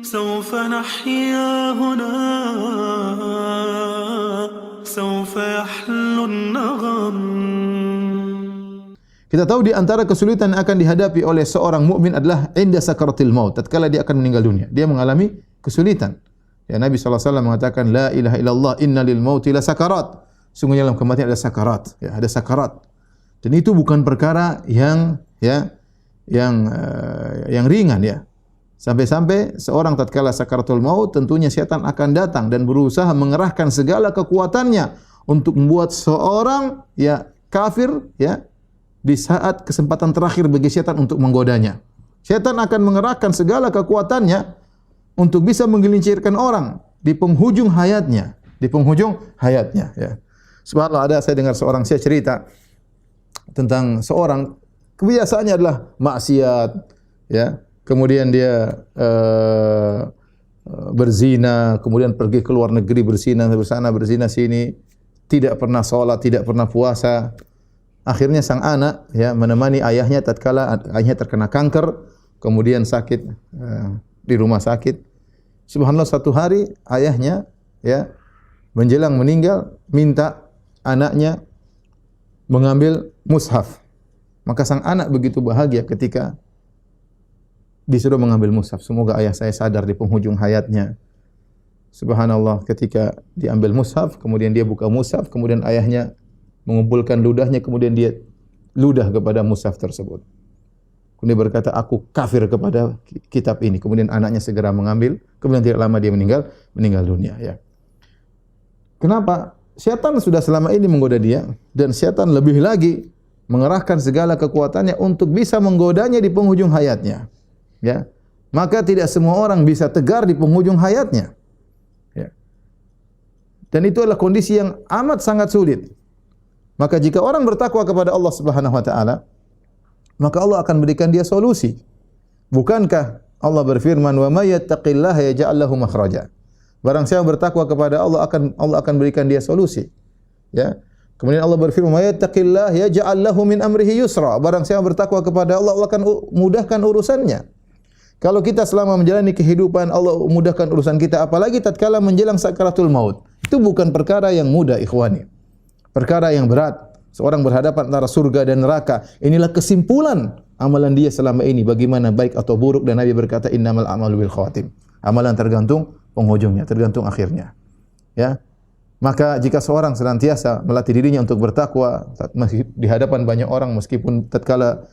سوف نحيا هنا سوف يحلو النغم. Kita tahu di antara kesulitan yang akan dihadapi oleh seorang mukmin adalah inda sakaratil maut, tatkala dia akan meninggal dunia. Dia mengalami kesulitan. Ya, Nabi SAW mengatakan la ilaha illallah inna lil mauti la sakarat. Sungguhnya dalam kematian ada sakarat, ya, ada sakarat. Dan itu bukan perkara yang ringan, ya. Sampai-sampai seorang tatkala sakaratul maut tentunya setan akan datang dan berusaha mengerahkan segala kekuatannya untuk membuat seorang kafir, di saat kesempatan terakhir bagi setan untuk menggodanya. Setan akan mengerahkan segala kekuatannya untuk bisa menggelincirkan orang di penghujung hayatnya, ya. Subhanallah, ada saya dengar seorang saya cerita tentang seorang kebiasaannya adalah maksiat, ya. Kemudian dia berzina, kemudian pergi ke luar negeri berzina sana berzina sini, tidak pernah salat, tidak pernah puasa. Akhirnya sang anak menemani ayahnya tatkala ayahnya terkena kanker, kemudian sakit di rumah sakit. Subhanallah, satu hari ayahnya menjelang meninggal minta anaknya mengambil mushaf. Maka sang anak begitu bahagia ketika disuruh mengambil mushaf. Semoga ayah saya sadar di penghujung hayatnya. Subhanallah, ketika diambil mushaf, kemudian dia buka mushaf, kemudian ayahnya mengumpulkan ludahnya, kemudian dia ludah kepada mushaf tersebut. Kemudian berkata, aku kafir kepada kitab ini. Kemudian anaknya segera mengambil, kemudian tidak lama dia meninggal dunia. Ya. Kenapa? Syaitan sudah selama ini menggoda dia, dan syaitan lebih lagi mengerahkan segala kekuatannya untuk bisa menggodanya di penghujung hayatnya. Ya. Maka tidak semua orang bisa tegar di penghujung hayatnya. Ya. Dan itu adalah kondisi yang amat sangat sulit. Maka jika orang bertakwa kepada Allah Subhanahu wa taala, maka Allah akan berikan dia solusi. Bukankah Allah berfirman, "Wa may yattaqillaha yaj'al lahu makhraja." Barang siapa bertakwa kepada Allah akan berikan dia solusi. Ya. Kemudian Allah berfirman, "Wa yattaqillaha yaj'al lahu min amrihi yusra." Barang siapa bertakwa kepada Allah, Allah akan mudahkan urusannya. Kalau kita selama menjalani kehidupan Allah mudahkan urusan kita, apalagi tatkala menjelang sakaratul maut. Itu bukan perkara yang mudah, ikhwani. Perkara yang berat. Seorang berhadapan antara surga dan neraka. Inilah kesimpulan amalan dia selama ini, bagaimana baik atau buruk, dan Nabi berkata innamal a'malu bil khawatim. Amalan tergantung penghujungnya, tergantung akhirnya. Ya. Maka jika seorang senantiasa melatih dirinya untuk bertakwa di hadapan banyak orang meskipun tatkala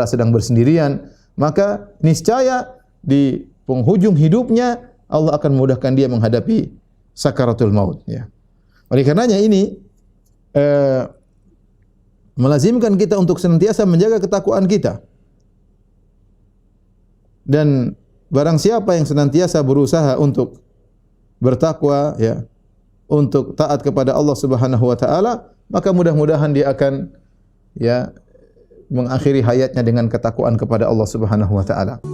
sedang bersendirian, maka niscaya di penghujung hidupnya Allah akan memudahkan dia menghadapi sakaratul maut, ya. Oleh karenanya ini melazimkan kita untuk senantiasa menjaga ketakwaan kita. Dan barang siapa yang senantiasa berusaha untuk bertakwa, ya, untuk taat kepada Allah Subhanahu wa taala, maka mudah-mudahan dia akan mengakhiri hayatnya dengan ketakwaan kepada Allah Subhanahu wa taala.